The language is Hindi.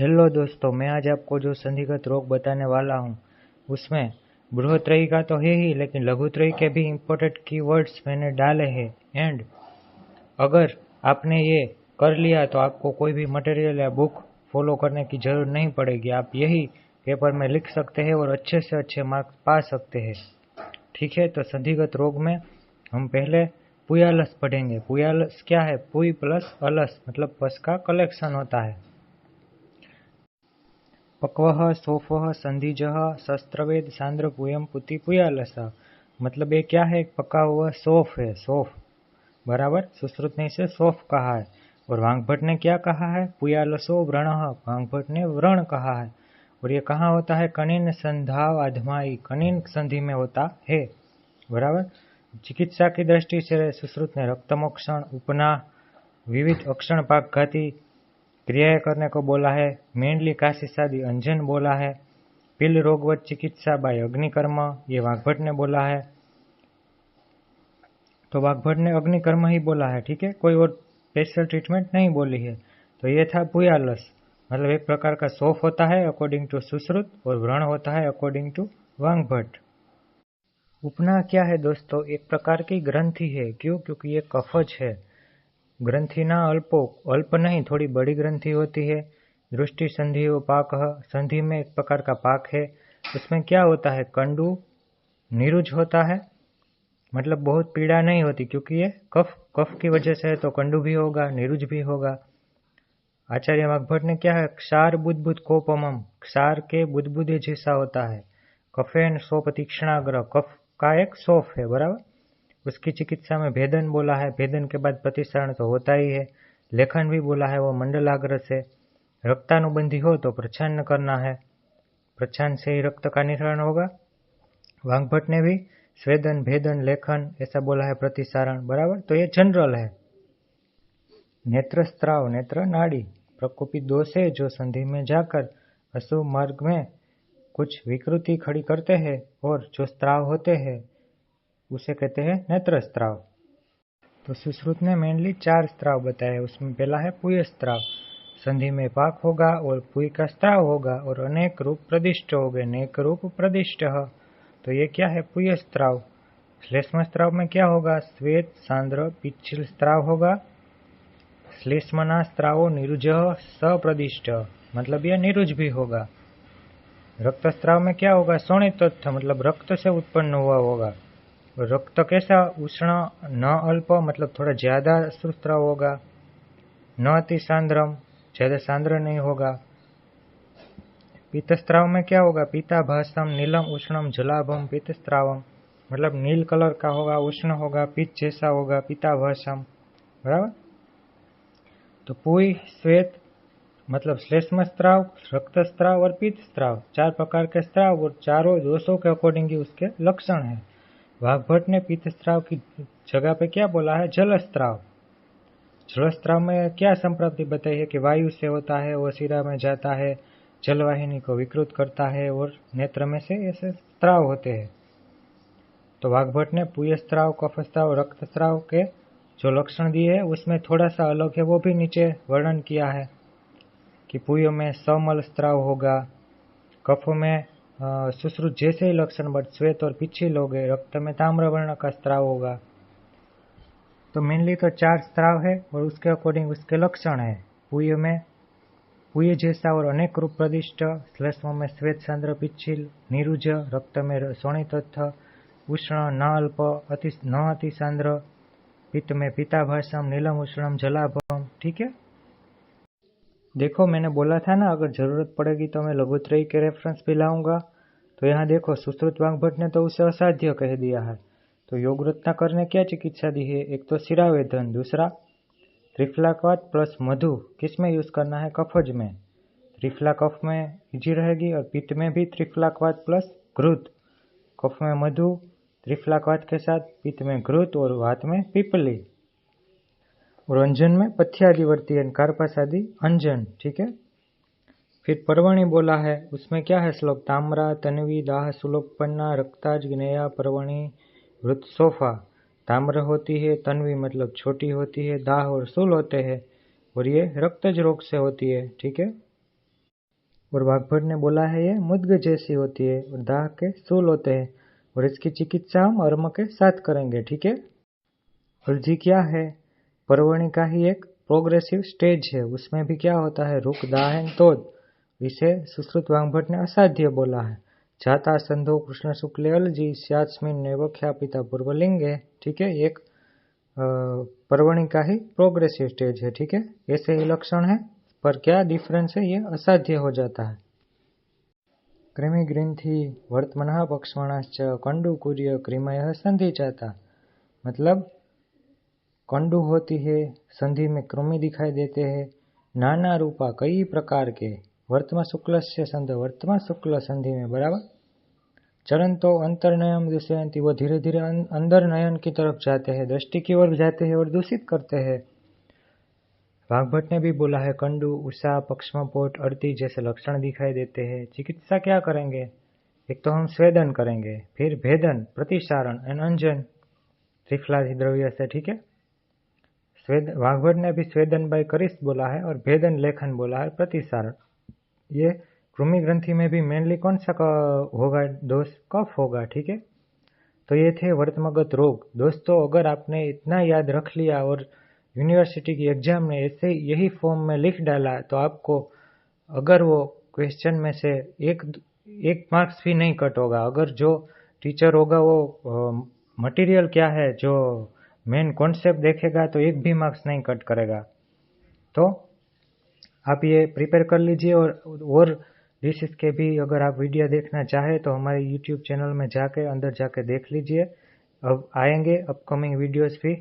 हेलो दोस्तों, मैं आज आपको जो संधिगत रोग बताने वाला हूँ उसमें बृहत्त्रयी का तो है ही, लेकिन लघुत्रयी के भी इम्पोर्टेंट कीवर्ड्स मैंने डाले हैं। एंड अगर आपने ये कर लिया तो आपको कोई भी मटेरियल या बुक फॉलो करने की जरूरत नहीं पड़ेगी। आप यही पेपर में लिख सकते हैं और अच्छे से अच्छे मार्क्स पा सकते हैं। ठीक है, तो संधिगत रोग में हम पहले पुयालस पढ़ेंगे। पुयालस क्या है? पुई प्लस अलस मतलब पस का कलेक्शन होता है। पक्वः सोफः संधिजः शस्त्रवेद सांद्र पुयम पुति पुयालस मतलब ये क्या है? पका हुआ सौफ है। सौफ बराबर सुश्रुत ने इसे सौफ कहा है। और वांगभट ने क्या कहा है? पुयालसो व्रणः, वांगभट ने व्रण कहा है। और ये कहाँ होता है? कनिन संधाव आधमाई, कनिन संधि में होता है। बराबर। चिकित्सा की दृष्टि से सुश्रुत ने रक्तमोक्षण, उपना, विविध अक्षण पाकघाती क्रियाएं करने को बोला है। मेंढली काशी शादी अंजन बोला है। पिल रोगवत चिकित्सा बाय अग्निकर्म ये वाघभट ने बोला है। तो वाघभट ने अग्निकर्म ही बोला है। ठीक है, कोई और स्पेशल ट्रीटमेंट नहीं बोली है। तो ये था पुयालस, मतलब एक प्रकार का सौफ होता है अकॉर्डिंग टू सुश्रुत और व्रण होता है अकॉर्डिंग टू वाघभट। उपना क्या है दोस्तों? एक प्रकार की ग्रंथि है। क्यों? क्योंकि ये कफज है। ग्रंथि ना अल्प नहीं, थोड़ी बड़ी ग्रंथि होती है। दृष्टि संधि व पाक, संधि में एक प्रकार का पाक है। उसमें क्या होता है? कंडू निरुज होता है, मतलब बहुत पीड़ा नहीं होती, क्योंकि ये कफ की वजह से है। तो कंडू भी होगा, निरुज भी होगा। आचार्य वाघभट ने क्या है? क्षार बुद्बुद कोपमम, क्षार के बुदबुदे जैसा होता है। कफेन सोप तीक्ष्णाग्र, कफ का एक सोफ है। बराबर। उसकी चिकित्सा में भेदन बोला है। भेदन के बाद प्रतिसरण तो होता ही है। लेखन भी बोला है, वो मंडलाग्र से। रक्तानुबंधी हो तो प्रच्छन्न करना है, प्रच्छन्न से ही रक्त का निसरण होगा। वाघभट ने भी स्वेदन, भेदन, लेखन ऐसा बोला है, प्रतिसारण। बराबर। तो ये जनरल है। नेत्र स्त्राव, नेत्र नाड़ी प्रकोपित दोष है जो संधि में जाकर अशुभ मार्ग में कुछ विकृति खड़ी करते हैं, और जो स्त्राव होते हैं उसे कहते हैं नेत्र स्त्राव। तो सुश्रुत ने मेनली 4 स्त्राव बताए। उसमें पहला है पुय स्त्राव, संधि में पाक होगा और पुय का स्त्राव होगा और अनेक रूप प्रदिष्ट हो गए। अनेक रूप प्रदिष्ट। तो ये क्या है? पुय स्त्राव। श्लेष्म स्त्राव में क्या होगा? श्वेत सांद्र पिच्छिल स्त्राव होगा। श्लेष्मना स्त्रावो निरुज सप्रदिष्ट, मतलब यह निरुज भी होगा। रक्त स्त्राव में क्या होगा? शोणित, मतलब रक्त से उत्पन्न हुआ होगा। रक्त कैसा? उष्ण न अल्प, मतलब थोड़ा ज्यादा सुस्त्राव होगा। न अति सांद्रम, ज्यादा सांद्र नहीं होगा। पीतस्त्राव में क्या होगा? पीताभासम नीलम उष्णम जलाभम पीतस्त्रावम, मतलब नील कलर का होगा, उष्ण होगा, पीत जैसा होगा, पीताभासम। बराबर। तो पुई, श्वेत मतलब श्लेष्म स्त्राव, रक्त स्त्राव और पीत स्त्राव, 4 प्रकार के स्त्राव और चारों दोषों के अकॉर्डिंग ही उसके लक्षण है। वाघभट ने पीत स्त्राव की जगह पे क्या बोला है? जल स्त्राव। जल स्त्राव में क्या संप्राप्ति बताई है? कि वायु से होता है, वो शिरा में जाता है, जलवाहिनी को विकृत करता है और नेत्र में से ऐसे स्त्राव होते हैं। तो वाघभट ने पुय स्त्राव, कफ स्त्राव, रक्त स्त्राव के जो लक्षण दिए है उसमें थोड़ा सा अलग है, वो भी नीचे वर्णन किया है। कि पुय में समल स्त्राव होगा, कफ में सुश्रुत जैसे ही लक्षण, बट श्वेत और पिच्छिल हो गए। रक्त में ताम्र वर्ण का स्त्राव होगा। तो मेनली तो 4 स्त्राव है और उसके अकॉर्डिंग उसके लक्षण है। पुय में पुय जैसा और अनेक रूप प्रदिष्ट, श्लेष्म में श्वेत सांद्र पिच्छिल निरुज, रक्त में शोणित उष्ण न अल्प न अति सांद्र, पित्त में पीताभासम नीलम उष्णम जलाभम। ठीक है, देखो मैंने बोला था ना, अगर जरूरत पड़ेगी तो मैं लघुत्रयी के रेफरेंस भी लाऊंगा। तो यहाँ देखो, सुश्रुत वाघभट ने तो उसे असाध्य कह दिया है। तो योग रत्नाकर ने क्या चिकित्सा दी है? एक तो शिरावेदन, दूसरा त्रिफलाकवात प्लस मधु। किस में यूज करना है? कफज में। त्रिफला कफ में इजी रहेगी और पित्त में भी त्रिफलाकवात प्लस घृत। कफ में मधु, त्रिफलाकवात के साथ, पित्त में घृत और वात में पीपली, और अंजन में पथ्यादिवर्ती एंड कार्पासादि अंजन। ठीक है, फिर पर्वणी बोला है, उसमें क्या है श्लोक? ताम्रा तन्वी दाह सुलोकपन्ना रक्ताज ज्ञेया पर्वणी वृत सोफा। ताम्र होती है, तन्वी मतलब छोटी होती है, दाह और शूल होते हैं, और ये रक्तज रोग से होती है। ठीक है। और वाग्भट ने बोला है ये मुद्ग जैसी होती है और दाह के सूल होते हैं और इसकी चिकित्सा हम अर्म के साथ करेंगे। ठीक है। अर्जी क्या है? परवणी का ही एक प्रोग्रेसिव स्टेज है, उसमें भी क्या होता है? रुक दाहन तोद। इसे सुश्रुत वाग्भट ने असाध्य बोला है। जाता संधो कृष्ण शुक्ल अलजी स्यास्मिन नैव ख्यापिता पूर्वलिंगे। ठीक है। एक परवणी का ही प्रोग्रेसिव स्टेज है। ठीक है। ऐसे ही लक्षण है, पर क्या डिफरेंस है? ये असाध्य हो जाता है। कृमि ग्रंथि वर्तमान पक्षमाणाश्च कंडु कुर्य कृमय संधि जाता। मतलब कंडु होती है, संधि में कृमि दिखाई देते हैं, नाना रूपा कई प्रकार के, वर्तमान शुक्ल से संध वर्तमान शुक्ल संधि में, बराबर। चरण तो अंतर्नयन दूषयंती, वो धीरे धीरे अंदर नयन की तरफ जाते हैं, दृष्टि की ओर जाते हैं और दूषित करते हैं। वाग्भट ने भी बोला है कंडु, उषा, पक्षमपोट, अर्ति जैसे लक्षण दिखाई देते हैं। चिकित्सा क्या करेंगे? एक तो हम स्वेदन करेंगे, फिर भेदन, प्रतिसारण एंड अंजन त्रिफलादि द्रव्य से। ठीक है। वाग्भट ने भी स्वेदन बाय करिष्ठ बोला है और भेदन लेखन बोला है, प्रतिसारण। ये कृमि ग्रंथि में भी मेनली कौन सा होगा दोष? कफ होगा। ठीक है। तो ये थे वर्तमगत रोग। दोस्तों, अगर आपने इतना याद रख लिया और यूनिवर्सिटी की एग्जाम में ऐसे यही फॉर्म में लिख डाला, तो आपको अगर वो क्वेश्चन में से एक मार्क्स भी नहीं कट होगा। अगर जो टीचर होगा वो मटेरियल क्या है, जो मेन कॉन्सेप्ट देखेगा, तो एक भी मार्क्स नहीं कट करेगा। तो आप ये प्रिपेयर कर लीजिए। और डिशेस के भी अगर आप वीडियो देखना चाहें तो हमारे YouTube चैनल में जाके अंदर जाके देख लीजिए। अब आएंगे अपकमिंग वीडियोस भी।